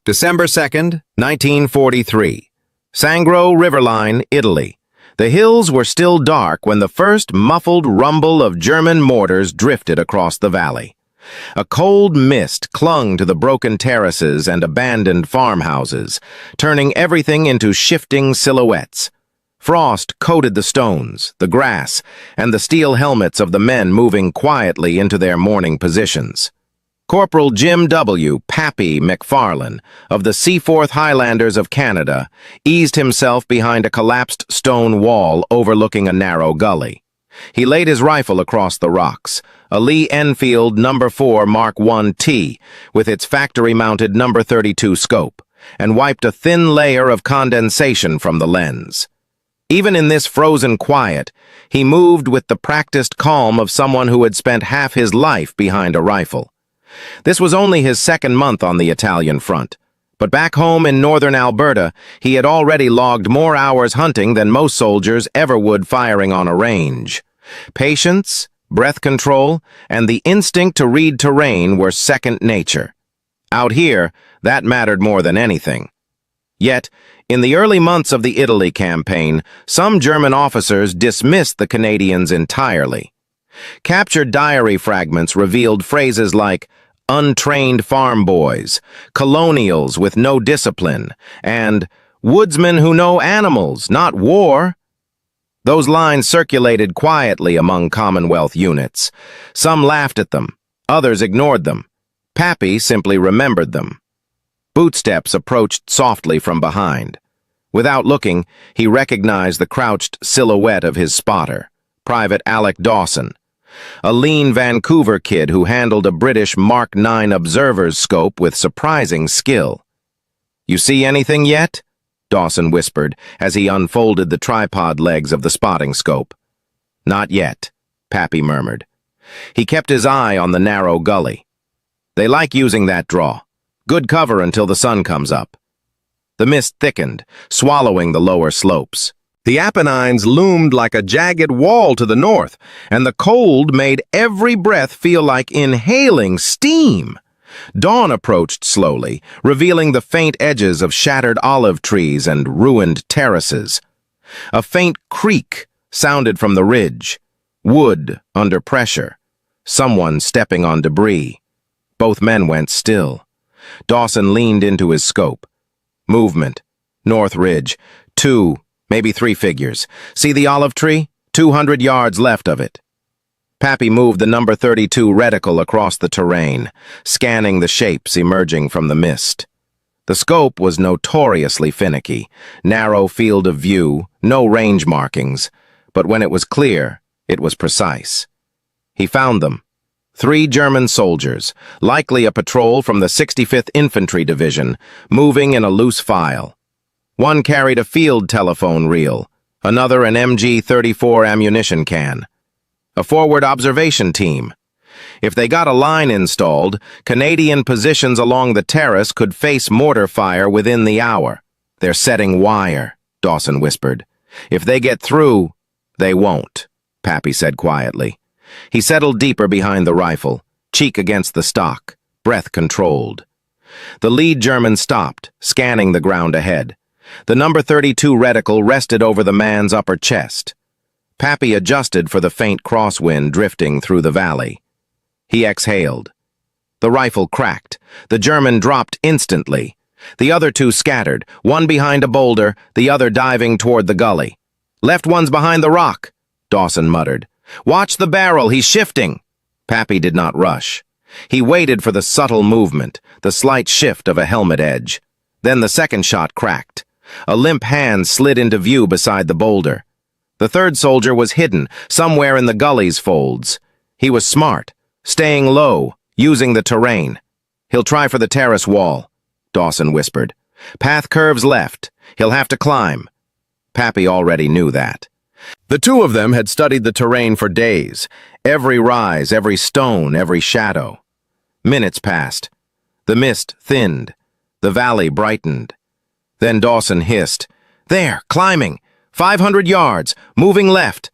December 2nd, 1943. Sangro Riverline, Italy. The hills were still dark when the first muffled rumble of German mortars drifted across the valley. A cold mist clung to the broken terraces and abandoned farmhouses, turning everything into shifting silhouettes. Frost coated the stones, the grass, and the steel helmets of the men moving quietly into their morning positions. Corporal Jim W. "Pappy" McFarlane of the Seaforth Highlanders of Canada eased himself behind a collapsed stone wall overlooking a narrow gully. He laid his rifle across the rocks, a Lee Enfield No. 4 Mark I T with its factory-mounted No. 32 scope, and wiped a thin layer of condensation from the lens. Even in this frozen quiet, he moved with the practiced calm of someone who had spent half his life behind a rifle. This was only his second month on the Italian front, but back home in northern Alberta, he had already logged more hours hunting than most soldiers ever would firing on a range. Patience, breath control, and the instinct to read terrain were second nature. Out here, that mattered more than anything. Yet, in the early months of the Italy campaign, some German officers dismissed the Canadians entirely. Captured diary fragments revealed phrases like untrained farm boys, colonials with no discipline, and woodsmen who know animals, not war. Those lines circulated quietly among Commonwealth units. Some laughed at them, others ignored them. Pappy simply remembered them. Bootsteps approached softly from behind. Without looking, he recognized the crouched silhouette of his spotter, Private Alec Dawson, a lean Vancouver kid who handled a British Mark IX observer's scope with surprising skill. "You see anything yet?" Dawson whispered as he unfolded the tripod legs of the spotting scope. "Not yet," Pappy murmured. He kept his eye on the narrow gully. "They like using that draw. Good cover until the sun comes up." The mist thickened, swallowing the lower slopes. The Apennines loomed like a jagged wall to the north, and the cold made every breath feel like inhaling steam. Dawn approached slowly, revealing the faint edges of shattered olive trees and ruined terraces. A faint creak sounded from the ridge. Wood under pressure. Someone stepping on debris. Both men went still. Dawson leaned into his scope. Movement. North ridge. 2, maybe 3 figures. See the olive tree? 200 yards left of it. Pappy moved the No. 32 reticle across the terrain, scanning the shapes emerging from the mist. The scope was notoriously finicky. Narrow field of view, no range markings. But when it was clear, it was precise. He found them. 3 German soldiers, likely a patrol from the 65th Infantry Division, moving in a loose file. One carried a field telephone reel, another an MG-34 ammunition can. A forward observation team. If they got a line installed, Canadian positions along the terrace could face mortar fire within the hour. "They're setting wire," Dawson whispered. "If they get through, they won't," Pappy said quietly. He settled deeper behind the rifle, cheek against the stock, breath controlled. The lead German stopped, scanning the ground ahead. The No. 32 reticle rested over the man's upper chest. Pappy adjusted for the faint crosswind drifting through the valley. He exhaled. The rifle cracked. The German dropped instantly. The other 2 scattered, one behind a boulder, the other diving toward the gully. "Left one's behind the rock," Dawson muttered. "Watch the barrel, he's shifting." Pappy did not rush. He waited for the subtle movement, the slight shift of a helmet edge. Then the second shot cracked. A limp hand slid into view beside the boulder. The third soldier was hidden, somewhere in the gully's folds. He was smart, staying low, using the terrain. "He'll try for the terrace wall," Dawson whispered. "Path curves left. He'll have to climb." Pappy already knew that. The 2 of them had studied the terrain for days. Every rise, every stone, every shadow. Minutes passed. The mist thinned. The valley brightened. Then Dawson hissed, "There, climbing! 500 yards, moving left."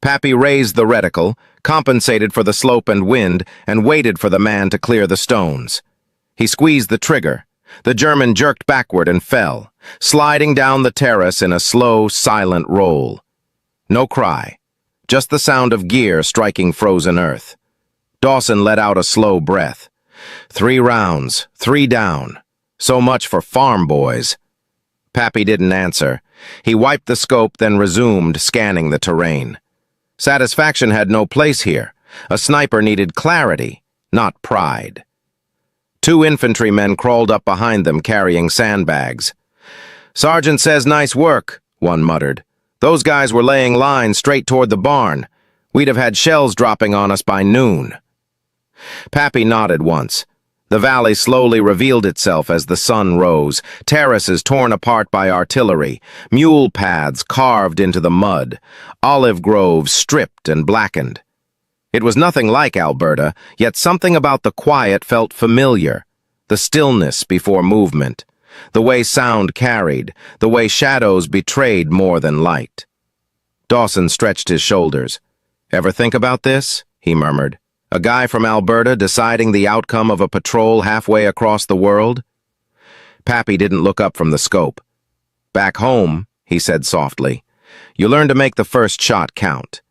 Pappy raised the reticle, compensated for the slope and wind, and waited for the man to clear the stones. He squeezed the trigger. The German jerked backward and fell, sliding down the terrace in a slow, silent roll. No cry, just the sound of gear striking frozen earth. Dawson let out a slow breath. 3 rounds, 3 down. So much for Farmboys. Pappy didn't answer. He wiped the scope, then resumed scanning the terrain. Satisfaction had no place here. A sniper needed clarity, not pride. 2 infantrymen crawled up behind them carrying sandbags. "Sergeant says nice work," one muttered. "Those guys were laying lines straight toward the barn. We'd have had shells dropping on us by noon." Pappy nodded once. The valley slowly revealed itself as the sun rose, terraces torn apart by artillery, mule paths carved into the mud, olive groves stripped and blackened. It was nothing like Alberta, yet something about the quiet felt familiar. The stillness before movement, the way sound carried, the way shadows betrayed more than light. Dawson stretched his shoulders. "Ever think about this?" he murmured. "A guy from Alberta deciding the outcome of a patrol halfway across the world?" Pappy didn't look up from the scope. "Back home," he said softly, "you learn to make the first shot count.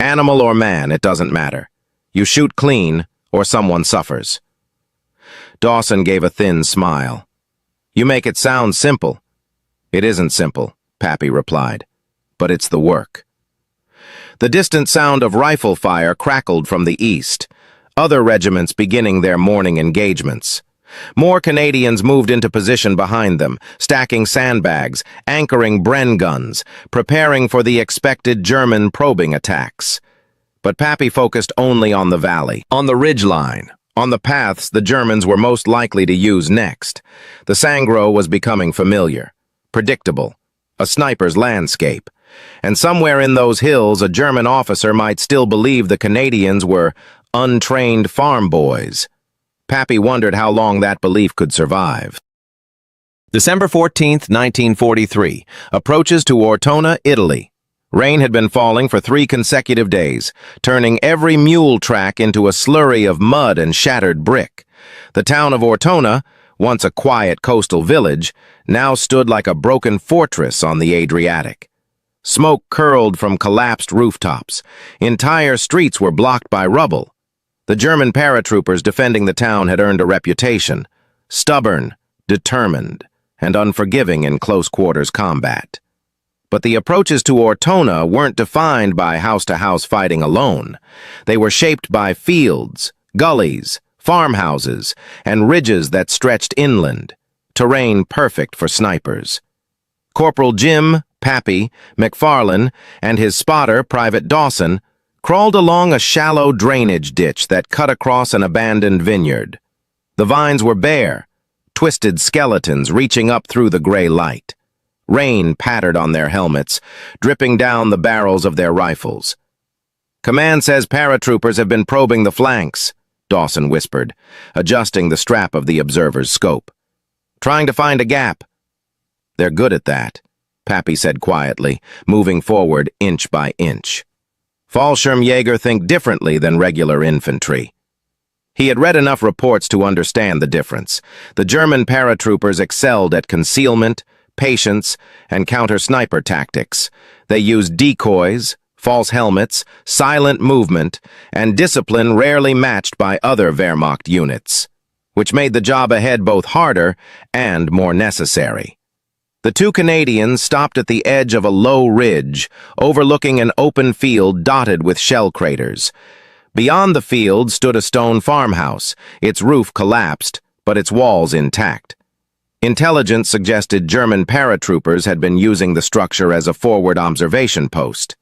Animal or man, it doesn't matter. You shoot clean, or someone suffers." Dawson gave a thin smile. "You make it sound simple." "It isn't simple," Pappy replied, "but it's the work." The distant sound of rifle fire crackled from the east, other regiments beginning their morning engagements. More Canadians moved into position behind them, stacking sandbags, anchoring Bren guns, preparing for the expected German probing attacks. But Pappy focused only on the valley, on the ridge line, on the paths the Germans were most likely to use next. The Sangro was becoming familiar, predictable, a sniper's landscape. And somewhere in those hills, a German officer might still believe the Canadians were untrained farm boys. Pappy wondered how long that belief could survive. December 14th, 1943, approaches to Ortona, Italy. Rain had been falling for 3 consecutive days, turning every mule track into a slurry of mud and shattered brick. The town of Ortona, once a quiet coastal village, now stood like a broken fortress on the Adriatic. Smoke curled from collapsed rooftops. Entire streets were blocked by rubble. The German paratroopers defending the town had earned a reputation: stubborn, determined, and unforgiving in close-quarters combat. But the approaches to Ortona weren't defined by house-to-house fighting alone. They were shaped by fields, gullies, farmhouses, and ridges that stretched inland, terrain perfect for snipers. Corporal Jim, Pappy, McFarlane, and his spotter, Private Dawson, crawled along a shallow drainage ditch that cut across an abandoned vineyard. The vines were bare, twisted skeletons reaching up through the gray light. Rain pattered on their helmets, dripping down the barrels of their rifles. "Command says paratroopers have been probing the flanks," Dawson whispered, adjusting the strap of the observer's scope. "Trying to find a gap." "They're good at that," Pappy said quietly, moving forward inch by inch. Fallschirmjäger think differently than regular infantry. He had read enough reports to understand the difference. The German paratroopers excelled at concealment, patience, and counter-sniper tactics. They used decoys, false helmets, silent movement, and discipline rarely matched by other Wehrmacht units, which made the job ahead both harder and more necessary. The 2 Canadians stopped at the edge of a low ridge, overlooking an open field dotted with shell craters. Beyond the field stood a stone farmhouse, its roof collapsed, but its walls intact. Intelligence suggested German paratroopers had been using the structure as a forward observation post.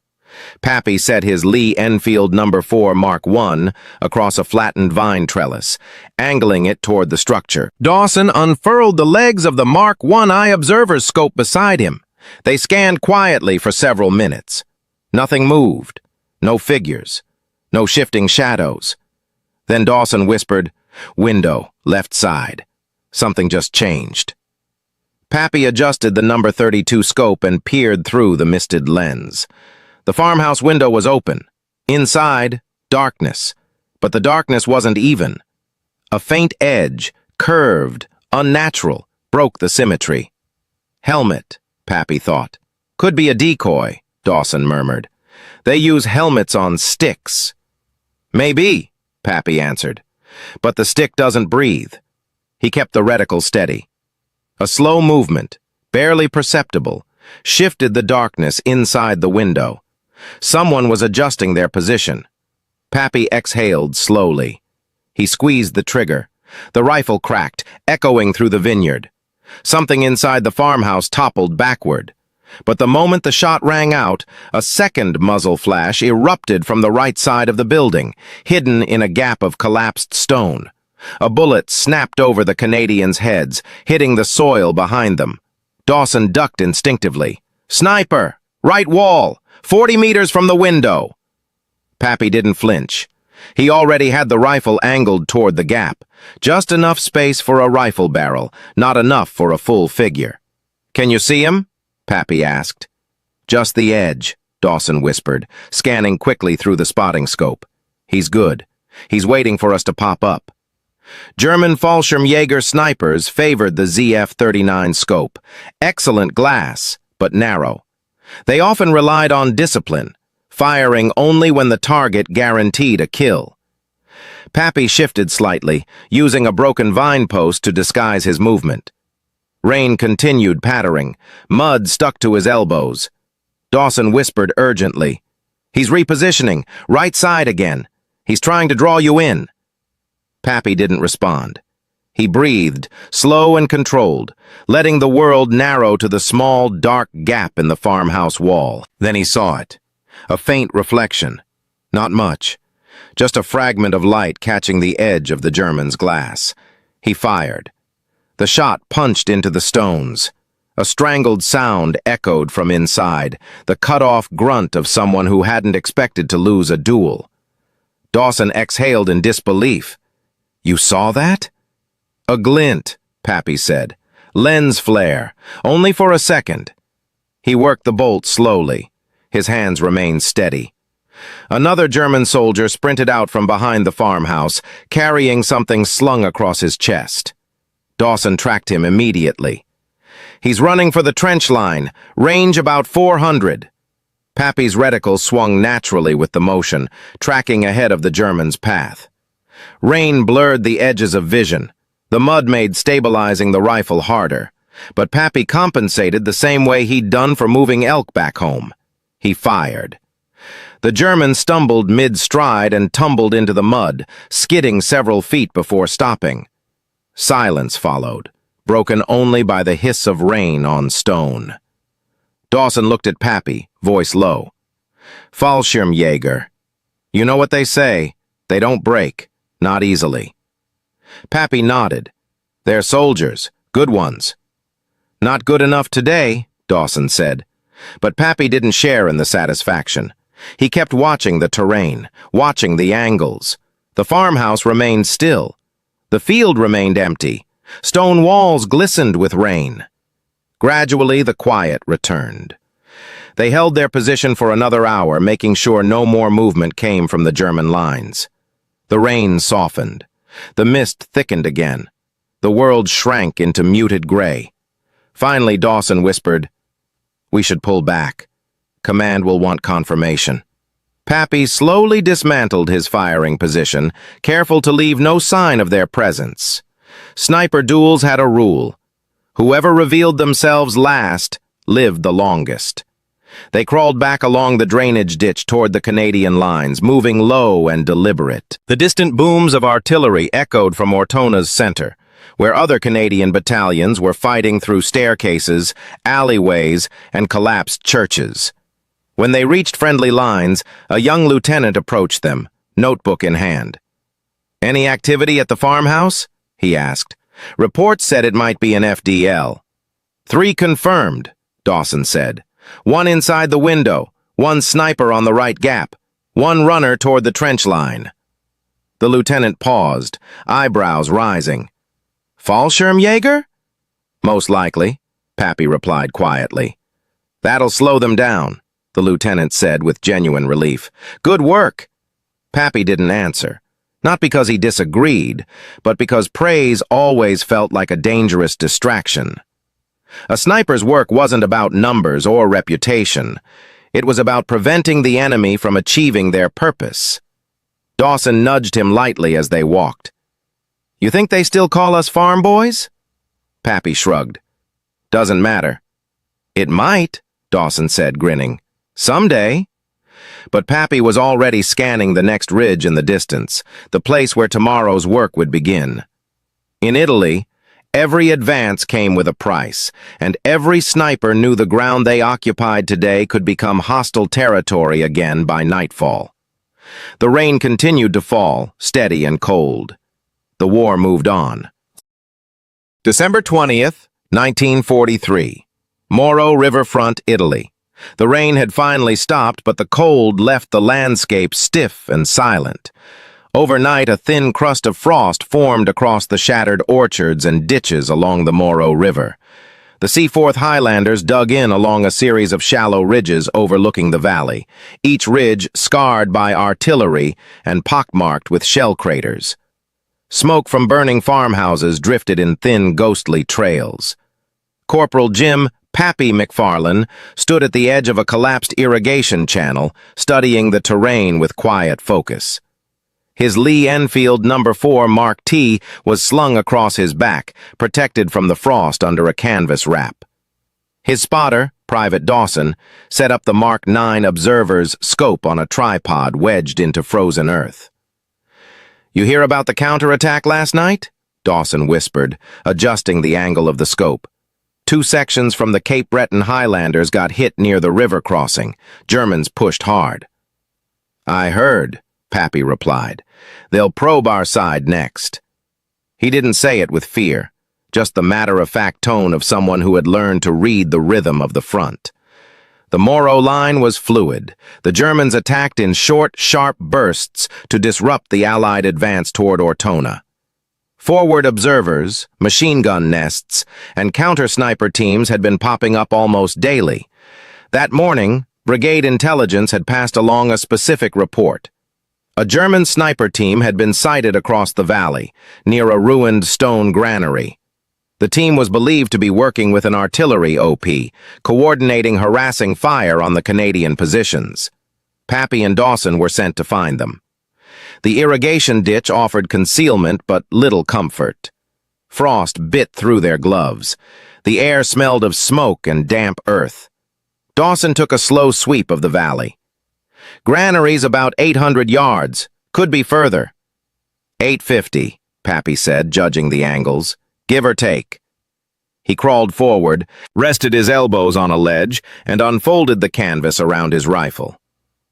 Pappy set his Lee Enfield No. 4 Mark I across a flattened vine trellis, angling it toward the structure. Dawson unfurled the legs of the Mark I observer's scope beside him. They scanned quietly for several minutes. Nothing moved. No figures. No shifting shadows. Then Dawson whispered, "Window, left side." Something just changed. Pappy adjusted the No. 32 scope and peered through the misted lens. The farmhouse window was open. Inside, darkness. But the darkness wasn't even. A faint edge, curved, Unnatural, broke the symmetry. Helmet, Pappy thought. Could be a decoy, Dawson murmured. They use helmets on sticks. Maybe, Pappy answered. But the stick doesn't breathe. He kept the reticle steady. A slow movement, barely perceptible, shifted the darkness inside the window. Someone was adjusting their position. Pappy exhaled slowly. He squeezed the trigger. The rifle cracked, echoing through the vineyard. Something inside the farmhouse toppled backward. But the moment the shot rang out, a second muzzle flash erupted from the right side of the building, hidden in a gap of collapsed stone. A bullet snapped over the Canadians' heads, hitting the soil behind them. Dawson ducked instinctively. "Sniper! Right wall! 40 meters from the window!" Pappy didn't flinch. He already had the rifle angled toward the gap. Just enough space for a rifle barrel, not enough for a full figure. "Can you see him?" Pappy asked. "Just the edge," Dawson whispered, scanning quickly through the spotting scope. "He's good. He's waiting for us to pop up." German Fallschirmjäger snipers favored the ZF-39 scope. Excellent glass, but narrow. They often relied on discipline, firing only when the target guaranteed a kill. Pappy shifted slightly, using a broken vine post to disguise his movement. Rain continued pattering. Mud stuck to his elbows. Dawson whispered urgently, "He's repositioning, right side again. He's trying to draw you in." Pappy didn't respond. He breathed, slow and controlled, letting the world narrow to the small, dark gap in the farmhouse wall. Then he saw it. A faint reflection. Not much. Just a fragment of light catching the edge of the German's glass. He fired. The shot punched into the stones. A strangled sound echoed from inside, the cut-off grunt of someone who hadn't expected to lose a duel. Dawson exhaled in disbelief. "You saw that?" "A glint," Pappy said. "Lens flare, only for a second." He worked the bolt slowly. His hands remained steady. Another German soldier sprinted out from behind the farmhouse, carrying something slung across his chest. Dawson tracked him immediately. "He's running for the trench line, range about 400. Pappy's reticle swung naturally with the motion, tracking ahead of the German's path. Rain blurred the edges of vision. The mud made stabilizing the rifle harder. But Pappy compensated the same way he'd done for moving elk back home. He fired. The German stumbled mid-stride and tumbled into the mud, skidding several feet before stopping. Silence followed, broken only by the hiss of rain on stone. Dawson looked at Pappy, voice low. "Fallschirmjäger. You know what they say, they don't break, not easily." Pappy nodded. "They're soldiers, good ones." "Not good enough today," Dawson said. But Pappy didn't share in the satisfaction. He kept watching the terrain, watching the angles. The farmhouse remained still. The field remained empty. Stone walls glistened with rain. Gradually, the quiet returned. They held their position for another hour, making sure no more movement came from the German lines. The rain softened. The mist thickened again. The world shrank into muted gray. Finally, Dawson whispered, "We should pull back. Command will want confirmation." Pappy slowly dismantled his firing position, careful to leave no sign of their presence. Sniper duels had a rule. Whoever revealed themselves last lived the longest. They crawled back along the drainage ditch toward the Canadian lines, moving low and deliberate. The distant booms of artillery echoed from Ortona's center, where other Canadian battalions were fighting through staircases, alleyways, and collapsed churches. When they reached friendly lines, a young lieutenant approached them, notebook in hand. "Any activity at the farmhouse?" he asked. "Reports said it might be an FDL." "3 confirmed," Dawson said. "1 inside the window, 1 sniper on the right gap, 1 runner toward the trench line." The lieutenant paused, eyebrows rising. "Fallschirmjäger?" "Most likely," Pappy replied quietly. "That'll slow them down," the lieutenant said with genuine relief. "Good work." Pappy didn't answer. Not because he disagreed, but because praise always felt like a dangerous distraction. A sniper's work wasn't about numbers or reputation. It was about preventing the enemy from achieving their purpose. Dawson nudged him lightly as they walked. "You think they still call us Farmboys?" Pappy shrugged. "Doesn't matter." "It might," Dawson said, grinning. "Someday." But Pappy was already scanning the next ridge in the distance, the place where tomorrow's work would begin. In Italy, every advance came with a price, and every sniper knew the ground they occupied today could become hostile territory again by nightfall. The rain continued to fall, steady and cold. The war moved on. December 20th, 1943. Moro Riverfront, Italy. The rain had finally stopped, but the cold left the landscape stiff and silent. Overnight, a thin crust of frost formed across the shattered orchards and ditches along the Moro River. The Seaforth Highlanders dug in along a series of shallow ridges overlooking the valley, each ridge scarred by artillery and pockmarked with shell craters. Smoke from burning farmhouses drifted in thin, ghostly trails. Corporal Jim Pappy McFarlane stood at the edge of a collapsed irrigation channel, studying the terrain with quiet focus. His Lee Enfield No. 4 Mark T was slung across his back, protected from the frost under a canvas wrap. His spotter, Private Dawson, set up the Mark 9 Observer's scope on a tripod wedged into frozen earth. "You hear about the counterattack last night?" Dawson whispered, adjusting the angle of the scope. "Two sections from the Cape Breton Highlanders got hit near the river crossing. Germans pushed hard." "I heard," Pappy replied. "They'll probe our side next." He didn't say it with fear, just the matter-of-fact tone of someone who had learned to read the rhythm of the front. The Moro line was fluid. The Germans attacked in short, sharp bursts to disrupt the Allied advance toward Ortona. Forward observers, machine gun nests, and counter-sniper teams had been popping up almost daily. That morning, brigade intelligence had passed along a specific report. A German sniper team had been sighted across the valley, near a ruined stone granary. The team was believed to be working with an artillery OP, coordinating harassing fire on the Canadian positions. Pappy and Dawson were sent to find them. The irrigation ditch offered concealment but little comfort. Frost bit through their gloves. The air smelled of smoke and damp earth. Dawson took a slow sweep of the valley. "Granary's about 800 yards. Could be further." 850, Pappy said, judging the angles. "Give or take." He crawled forward, rested his elbows on a ledge, and unfolded the canvas around his rifle.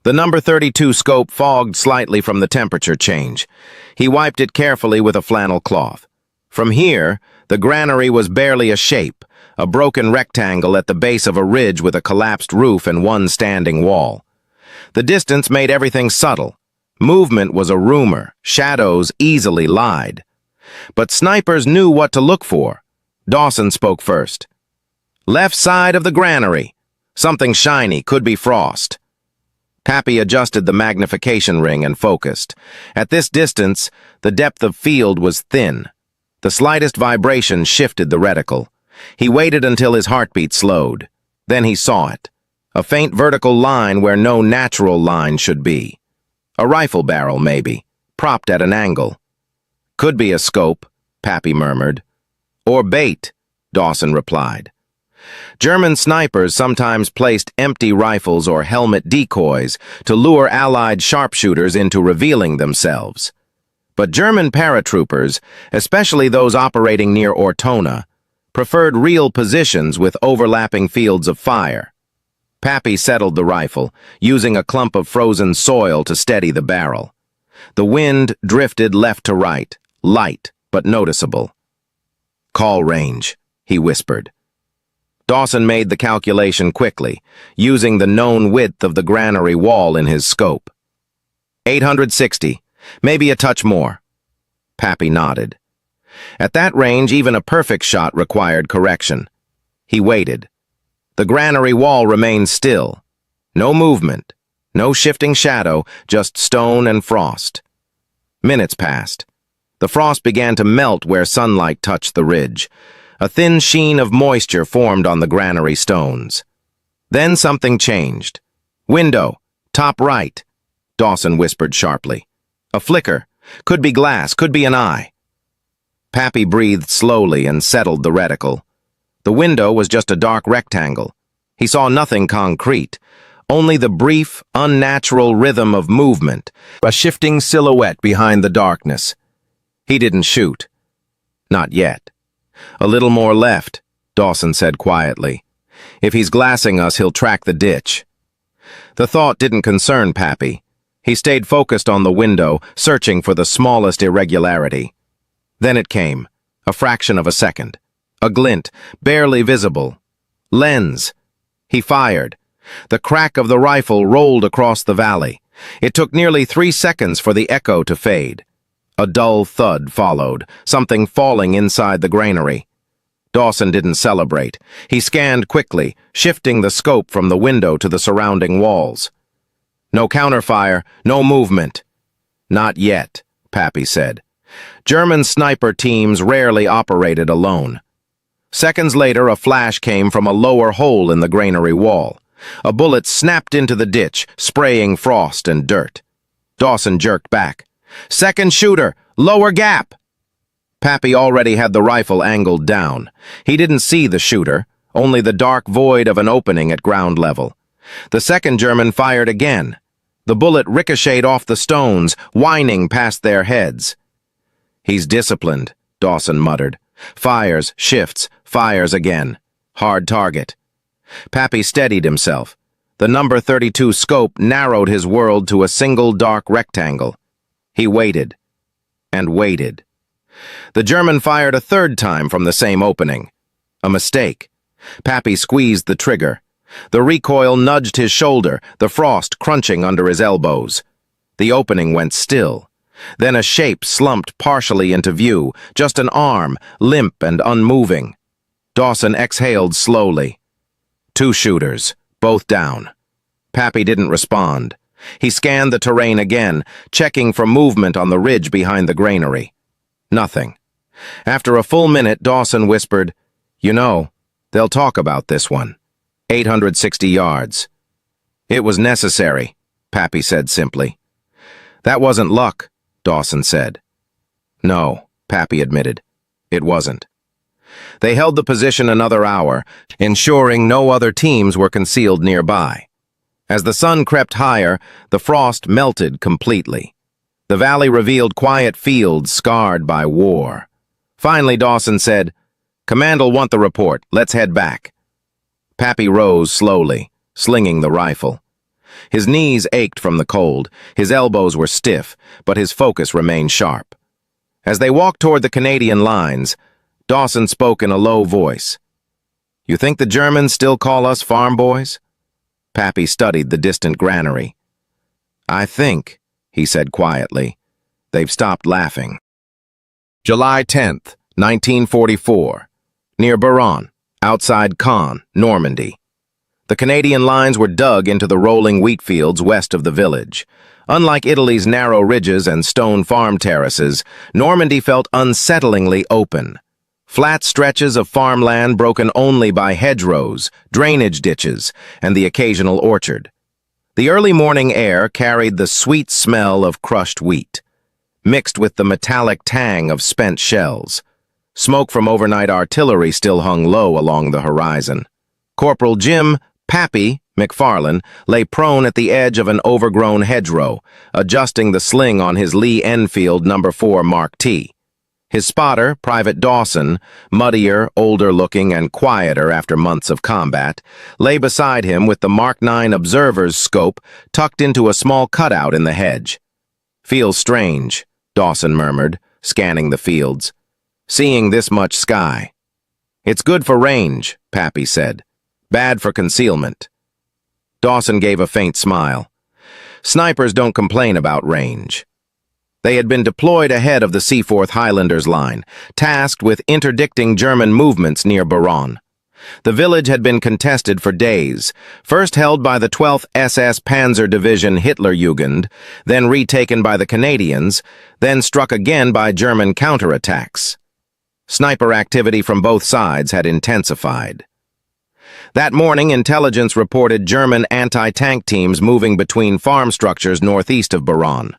The number 32 scope fogged slightly from the temperature change. He wiped it carefully with a flannel cloth. From here, the granary was barely a shape, a broken rectangle at the base of a ridge with a collapsed roof and one standing wall. The distance made everything subtle. Movement was a rumor, shadows easily lied. But snipers knew what to look for. Dawson spoke first. "Left side of the granary. Something shiny, could be frost." Pappy adjusted the magnification ring and focused. At this distance, the depth of field was thin. The slightest vibration shifted the reticle. He waited until his heartbeat slowed. Then he saw it. A faint vertical line where no natural line should be. A rifle barrel, maybe, propped at an angle. "Could be a scope," Pappy murmured. "Or bait," Dawson replied. German snipers sometimes placed empty rifles or helmet decoys to lure Allied sharpshooters into revealing themselves. But German paratroopers, especially those operating near Ortona, preferred real positions with overlapping fields of fire. Pappy settled the rifle, using a clump of frozen soil to steady the barrel. The wind drifted left to right, light but noticeable. "Call range," he whispered. Dawson made the calculation quickly, using the known width of the granary wall in his scope. 860, maybe a touch more. Pappy nodded. At that range, even a perfect shot required correction. He waited. The granary wall remained still. No movement, no shifting shadow, just stone and frost. Minutes passed. The frost began to melt where sunlight touched the ridge. A thin sheen of moisture formed on the granary stones. Then something changed. "Window, top right," Dawson whispered sharply. A flicker. Could be glass, could be an eye. Pappy breathed slowly and settled the reticle. The window was just a dark rectangle. He saw nothing concrete, only the brief, unnatural rhythm of movement, a shifting silhouette behind the darkness. He didn't shoot. Not yet. "A little more left," Dawson said quietly. "If he's glassing us, he'll track the ditch." The thought didn't concern Pappy. He stayed focused on the window, searching for the smallest irregularity. Then it came, a fraction of a second. A glint, barely visible. Lens. He fired. The crack of the rifle rolled across the valley. It took nearly 3 seconds for the echo to fade. A dull thud followed, something falling inside the granary. Dawson didn't celebrate. He scanned quickly, shifting the scope from the window to the surrounding walls. No counterfire, no movement. "Not yet," Pappy said. German sniper teams rarely operated alone. Seconds later, a flash came from a lower hole in the granary wall. A bullet snapped into the ditch, spraying frost and dirt. Dawson jerked back. "Second shooter! Lower gap!" Pappy already had the rifle angled down. He didn't see the shooter, only the dark void of an opening at ground level. The second German fired again. The bullet ricocheted off the stones, whining past their heads. "He's disciplined," Dawson muttered. Fires, shifts, fires again. Hard target. Pappy steadied himself. The number 32 scope narrowed his world to a single dark rectangle. He waited. And waited. The German fired a third time from the same opening. A mistake. Pappy squeezed the trigger. The recoil nudged his shoulder, the frost crunching under his elbows. The opening went still. Then a shape slumped partially into view, just an arm, limp and unmoving. Dawson exhaled slowly. 2 shooters, both down. Pappy didn't respond. He scanned the terrain again, checking for movement on the ridge behind the granary. Nothing. After a full minute, Dawson whispered, "You know, they'll talk about this one. 860 yards. "It was necessary," Pappy said simply. "That wasn't luck," Dawson said. "No," Pappy admitted. "It wasn't." They held the position another hour, ensuring no other teams were concealed nearby. As the sun crept higher, the frost melted completely. The valley revealed quiet fields scarred by war. Finally, Dawson said, "Command'll want the report. Let's head back." Pappy rose slowly, slinging the rifle. His knees ached from the cold, his elbows were stiff, but his focus remained sharp. As they walked toward the Canadian lines, Dawson spoke in a low voice. "You think the Germans still call us farm boys?" Pappy studied the distant granary. "I think," he said quietly, "they've stopped laughing." July 10th, 1944, near Baron, outside Caen, Normandy. The Canadian lines were dug into the rolling wheat fields west of the village. Unlike Italy's narrow ridges and stone farm terraces, Normandy felt unsettlingly open. Flat stretches of farmland broken only by hedgerows, drainage ditches, and the occasional orchard. The early morning air carried the sweet smell of crushed wheat, mixed with the metallic tang of spent shells. Smoke from overnight artillery still hung low along the horizon. Corporal Jim Pappy McFarlane lay prone at the edge of an overgrown hedgerow, adjusting the sling on his Lee Enfield No. 4 Mark T. His spotter, Private Dawson, muddier, older-looking, and quieter after months of combat, lay beside him with the Mark 9 observer's scope tucked into a small cutout in the hedge. "Feels strange," Dawson murmured, scanning the fields. "Seeing this much sky." "It's good for range," Pappy said. "Bad for concealment." Dawson gave a faint smile. Snipers don't complain about range. They had been deployed ahead of the Seaforth Highlanders line, tasked with interdicting German movements near Baron. The village had been contested for days, first held by the 12th SS Panzer Division Hitlerjugend, then retaken by the Canadians, then struck again by German counterattacks. Sniper activity from both sides had intensified. That morning, intelligence reported German anti-tank teams moving between farm structures northeast of Buron.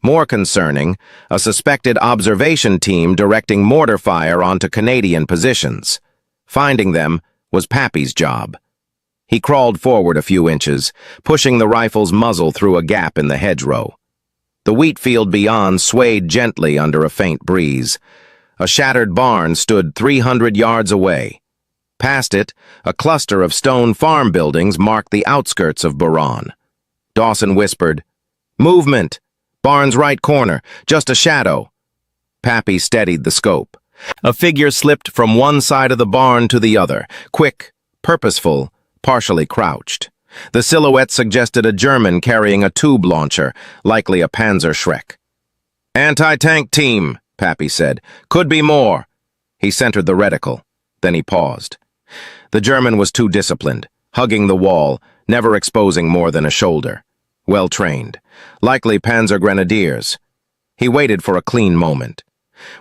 More concerning, a suspected observation team directing mortar fire onto Canadian positions. Finding them was Pappy's job. He crawled forward a few inches, pushing the rifle's muzzle through a gap in the hedgerow. The wheat field beyond swayed gently under a faint breeze. A shattered barn stood 300 yards away. Past it, a cluster of stone farm buildings marked the outskirts of Buron. Dawson whispered, "Movement! Barn's right corner, just a shadow." Pappy steadied the scope. A figure slipped from one side of the barn to the other, quick, purposeful, partially crouched. The silhouette suggested a German carrying a tube launcher, likely a Panzerschreck. "Anti-tank team," Pappy said. "Could be more." He centered the reticle. Then he paused. The German was too disciplined, hugging the wall, never exposing more than a shoulder. Well-trained, likely Panzer Grenadiers. He waited for a clean moment.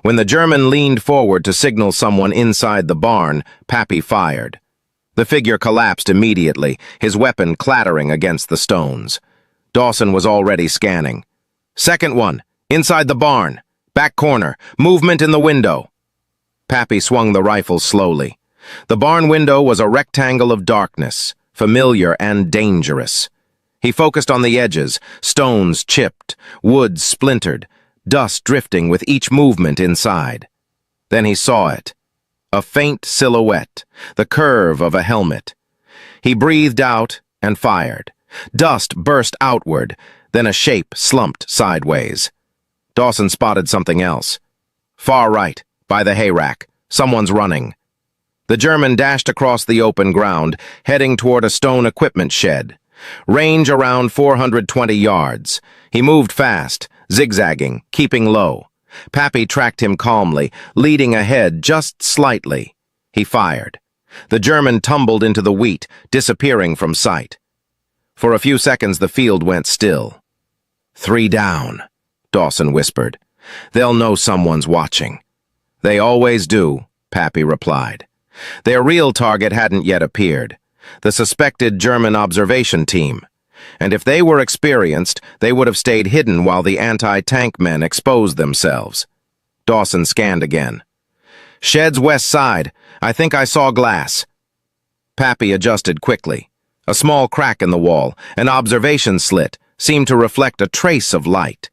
When the German leaned forward to signal someone inside the barn, Pappy fired. The figure collapsed immediately, his weapon clattering against the stones. Dawson was already scanning. "Second one, inside the barn. Back corner, movement in the window." Pappy swung the rifle slowly. The barn window was a rectangle of darkness, familiar and dangerous. He focused on the edges, stones chipped, wood splintered, dust drifting with each movement inside. Then he saw it. A faint silhouette, the curve of a helmet. He breathed out and fired. Dust burst outward, then a shape slumped sideways. Dawson spotted something else. Far right, by the hayrack. Someone's running. The German dashed across the open ground, heading toward a stone equipment shed. Range around 420 yards. He moved fast, zigzagging, keeping low. Pappy tracked him calmly, leading ahead just slightly. He fired. The German tumbled into the wheat, disappearing from sight. For a few seconds the field went still. "3 down," Dawson whispered. "They'll know someone's watching." "They always do," Pappy replied. Their real target hadn't yet appeared. The suspected German observation team. And if they were experienced, they would have stayed hidden while the anti-tank men exposed themselves. Dawson scanned again. "Shed's west side. I think I saw glass." Pappy adjusted quickly. A small crack in the wall, an observation slit, seemed to reflect a trace of light.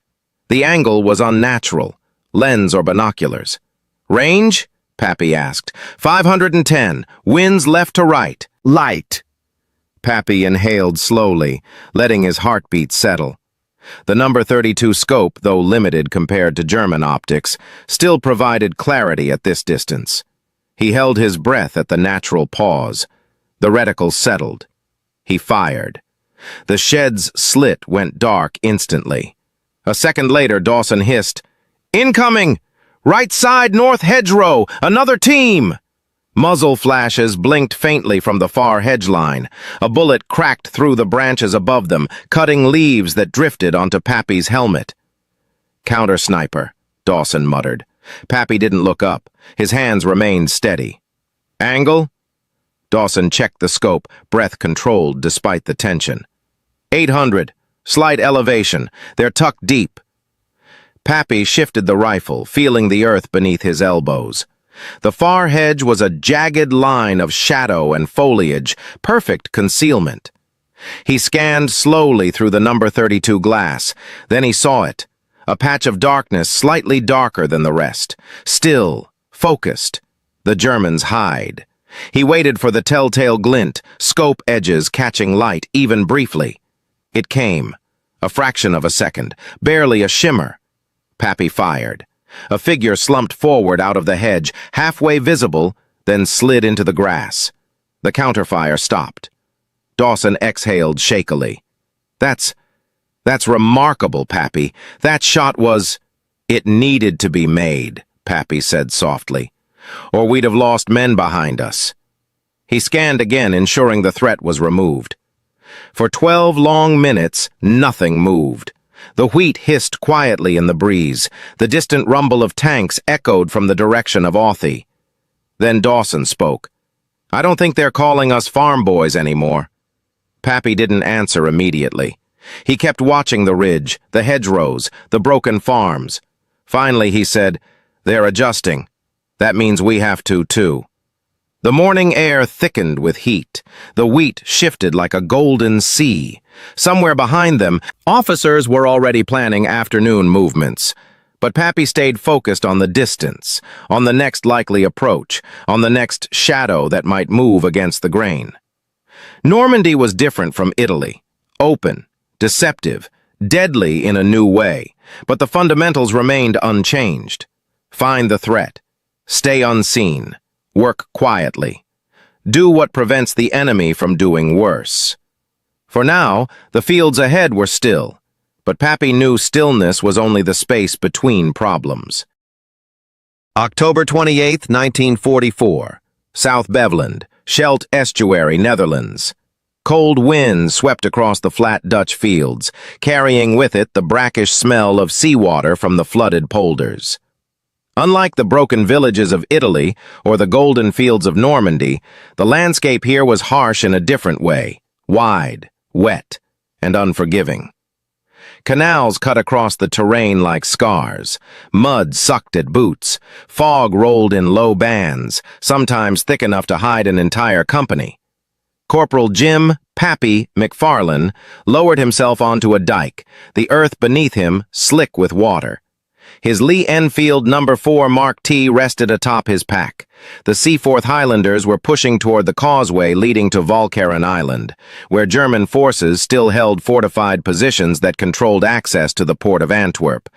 The angle was unnatural. Lens or binoculars. "Range?" Pappy asked. 510. Winds left to right. Light." Pappy inhaled slowly, letting his heartbeat settle. The number 32 scope, though limited compared to German optics, still provided clarity at this distance. He held his breath at the natural pause. The reticle settled. He fired. The shed's slit went dark instantly. A second later, Dawson hissed, "Incoming! Right side north hedgerow! Another team!" Muzzle flashes blinked faintly from the far hedge line. A bullet cracked through the branches above them, cutting leaves that drifted onto Pappy's helmet. "Counter-sniper," Dawson muttered. Pappy didn't look up. His hands remained steady. "Angle?" Dawson checked the scope, breath controlled despite the tension. 800. Slight elevation. They're tucked deep. Pappy shifted the rifle, feeling the earth beneath his elbows. The far hedge was a jagged line of shadow and foliage, perfect concealment. He scanned slowly through the number 32 glass. Then he saw it. A patch of darkness slightly darker than the rest. Still, focused. The Germans hide. He waited for the telltale glint, scope edges catching light even briefly. It came. A fraction of a second, barely a shimmer. Pappy fired. A figure slumped forward out of the hedge, halfway visible, then slid into the grass. The counterfire stopped. Dawson exhaled shakily. That's remarkable, Pappy. That shot was... It needed to be made, Pappy said softly. Or we'd have lost men behind us. He scanned again, ensuring the threat was removed. For 12 long minutes, nothing moved. The wheat hissed quietly in the breeze. The distant rumble of tanks echoed from the direction of Authie. Then Dawson spoke. "I don't think they're calling us farmboys anymore." Pappy didn't answer immediately. He kept watching the ridge, the hedgerows, the broken farms. Finally, he said, "They're adjusting. That means we have to, too." The morning air thickened with heat. The wheat shifted like a golden sea. Somewhere behind them, officers were already planning afternoon movements. But Pappy stayed focused on the distance, on the next likely approach, on the next shadow that might move against the grain. Normandy was different from Italy. Open, deceptive, deadly in a new way. But the fundamentals remained unchanged. Find the threat. Stay unseen. Work quietly. Do what prevents the enemy from doing worse. For now, the fields ahead were still, but Pappy knew stillness was only the space between problems. October 28, 1944, South Beveland, Scheldt Estuary, Netherlands. Cold winds swept across the flat Dutch fields, carrying with it the brackish smell of seawater from the flooded polders. Unlike the broken villages of Italy or the golden fields of Normandy, the landscape here was harsh in a different way, wide, wet, and unforgiving. Canals cut across the terrain like scars. Mud sucked at boots. Fog rolled in low bands, sometimes thick enough to hide an entire company. Corporal Jim Pappy McFarlane lowered himself onto a dike, the earth beneath him slick with water. His Lee Enfield No. 4 Mark T rested atop his pack. The Seaforth Highlanders were pushing toward the causeway leading to Walcheren Island, where German forces still held fortified positions that controlled access to the port of Antwerp.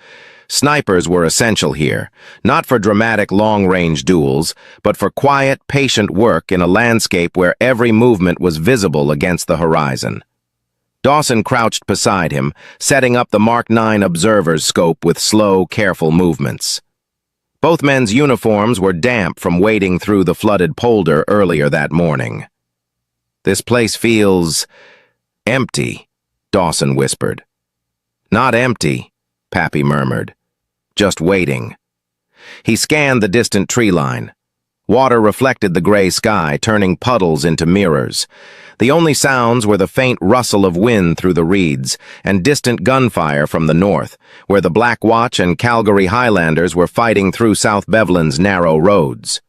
Snipers were essential here, not for dramatic long-range duels, but for quiet, patient work in a landscape where every movement was visible against the horizon. Dawson crouched beside him, setting up the Mark 9 observer's scope with slow, careful movements. Both men's uniforms were damp from wading through the flooded polder earlier that morning. "This place feels empty," Dawson whispered. "Not empty," Pappy murmured. "Just waiting." He scanned the distant tree line. Water reflected the gray sky, turning puddles into mirrors. The only sounds were the faint rustle of wind through the reeds and distant gunfire from the north, where the Black Watch and Calgary Highlanders were fighting through South Beveland's narrow roads.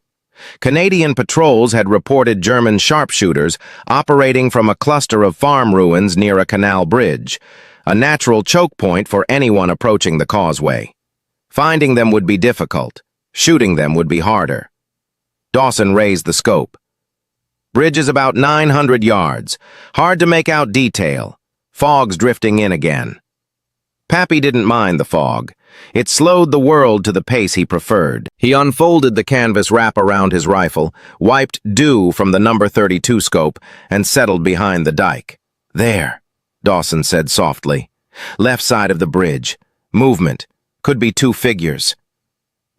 Canadian patrols had reported German sharpshooters operating from a cluster of farm ruins near a canal bridge, a natural choke point for anyone approaching the causeway. Finding them would be difficult. Shooting them would be harder. Dawson raised the scope. Bridge is about 900 yards. Hard to make out detail. Fog's drifting in again. Pappy didn't mind the fog. It slowed the world to the pace he preferred. He unfolded the canvas wrap around his rifle, wiped dew from the No. 32 scope, and settled behind the dike. "There," Dawson said softly. "Left side of the bridge. Movement. Could be two figures."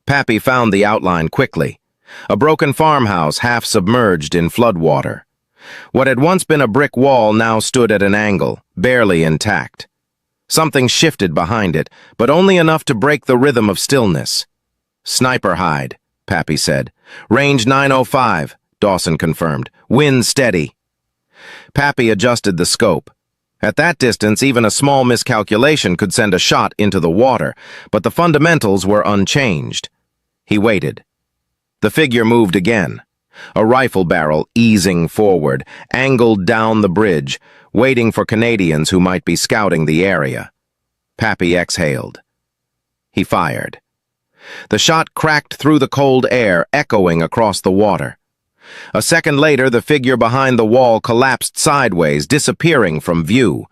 Pappy found the outline quickly. A broken farmhouse half submerged in floodwater. What had once been a brick wall now stood at an angle, barely intact. Something shifted behind it, but only enough to break the rhythm of stillness. "Sniper hide," Pappy said. "Range 905, Dawson confirmed. "Wind steady." Pappy adjusted the scope. At that distance, even a small miscalculation could send a shot into the water, but the fundamentals were unchanged. He waited. The figure moved again. A rifle barrel easing forward, angled down the bridge, waiting for Canadians who might be scouting the area. Pappy exhaled. He fired. The shot cracked through the cold air, echoing across the water. A second later, the figure behind the wall collapsed sideways, disappearing from view.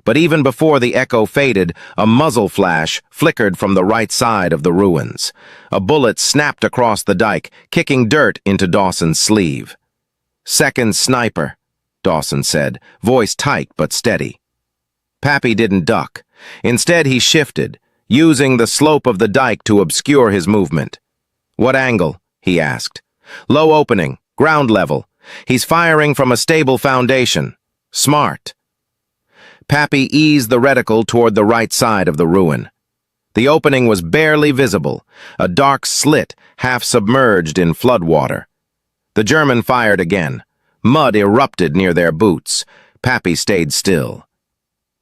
But even before the echo faded, a muzzle flash flickered from the right side of the ruins. A bullet snapped across the dike, kicking dirt into Dawson's sleeve. "Second sniper," Dawson said, voice tight but steady. Pappy didn't duck. Instead, he shifted, using the slope of the dike to obscure his movement. "What angle?" he asked. "Low opening, ground level. He's firing from a stable foundation. Smart. Pappy eased the reticle toward the right side of the ruin. The opening was barely visible, a dark slit half submerged in floodwater. The German fired again. Mud erupted near their boots. Pappy stayed still.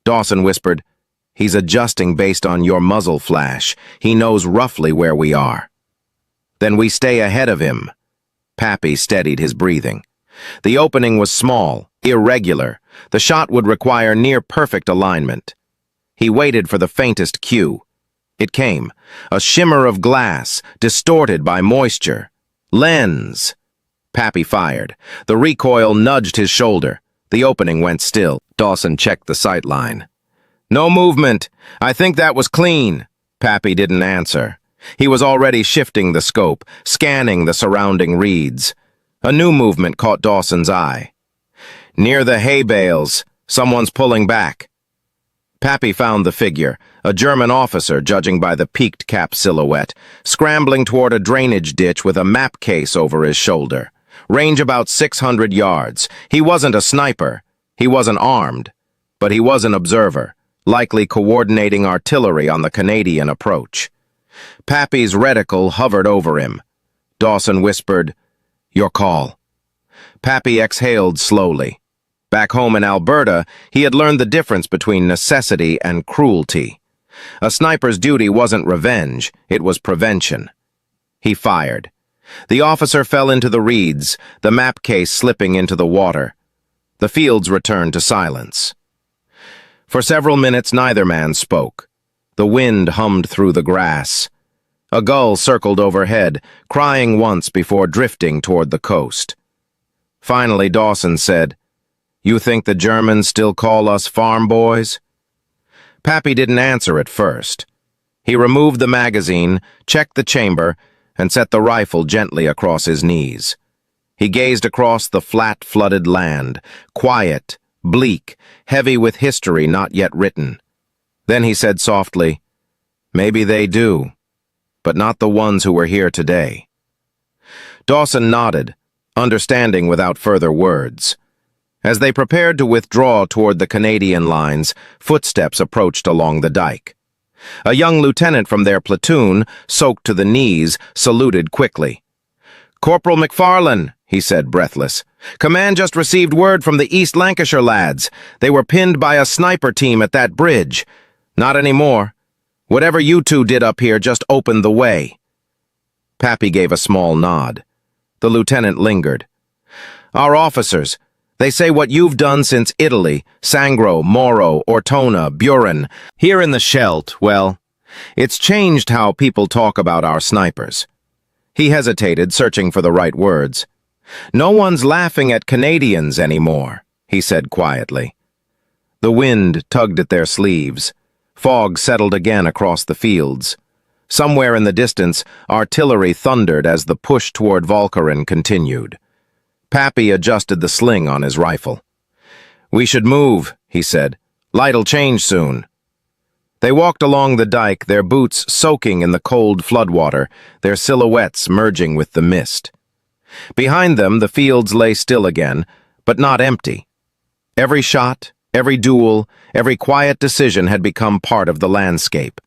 Dawson whispered, "He's adjusting based on your muzzle flash. He knows roughly where we are." "Then we stay ahead of him." Pappy steadied his breathing. The opening was small, irregular. The shot would require near-perfect alignment. He waited for the faintest cue. It came, a shimmer of glass, distorted by moisture. Lens. Pappy fired. The recoil nudged his shoulder. The opening went still. Dawson checked the sight line. "No movement. I think that was clean." Pappy didn't answer. He was already shifting the scope, scanning the surrounding reeds. A new movement caught Dawson's eye. "Near the hay bales. Someone's pulling back." Pappy found the figure, a German officer judging by the peaked cap silhouette, scrambling toward a drainage ditch with a map case over his shoulder. Range about 600 yards. He wasn't a sniper. He wasn't armed. But he was an observer, likely coordinating artillery on the Canadian approach. Pappy's reticle hovered over him. Dawson whispered, "Your call." Pappy exhaled slowly. Back home in Alberta, he had learned the difference between necessity and cruelty. A sniper's duty wasn't revenge, it was prevention. He fired. The officer fell into the reeds, the map case slipping into the water. The fields returned to silence. For several minutes, neither man spoke. The wind hummed through the grass. A gull circled overhead, crying once before drifting toward the coast. Finally, Dawson said, "You think the Germans still call us farm boys?" Pappy didn't answer at first. He removed the magazine, checked the chamber, and set the rifle gently across his knees. He gazed across the flat, flooded land, quiet, bleak, heavy with history not yet written. Then he said softly, "Maybe they do, but not the ones who were here today." Dawson nodded, understanding without further words. As they prepared to withdraw toward the Canadian lines, footsteps approached along the dike. A young lieutenant from their platoon, soaked to the knees, saluted quickly. "Corporal McFarlane," he said, breathless. "Command just received word from the East Lancashire lads. They were pinned by a sniper team at that bridge. Not anymore. Whatever you two did up here just opened the way." Pappy gave a small nod. The lieutenant lingered. "Our officers, they say what you've done since Italy, Sangro, Moro, Ortona, Buren, here in the Scheldt, well, it's changed how people talk about our snipers." He hesitated, searching for the right words. "No one's laughing at Canadians anymore," he said quietly. The wind tugged at their sleeves. Fog settled again across the fields. Somewhere in the distance, artillery thundered as the push toward Walcheren continued. Pappy adjusted the sling on his rifle. "We should move," he said. "Light'll change soon." They walked along the dike, their boots soaking in the cold floodwater, their silhouettes merging with the mist. Behind them, the fields lay still again, but not empty. Every shot, every duel, every quiet decision had become part of the landscape.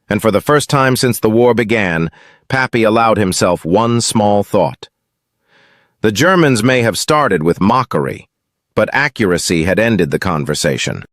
And for the first time since the war began, Pappy allowed himself one small thought. The Germans may have started with mockery, but accuracy had ended the conversation.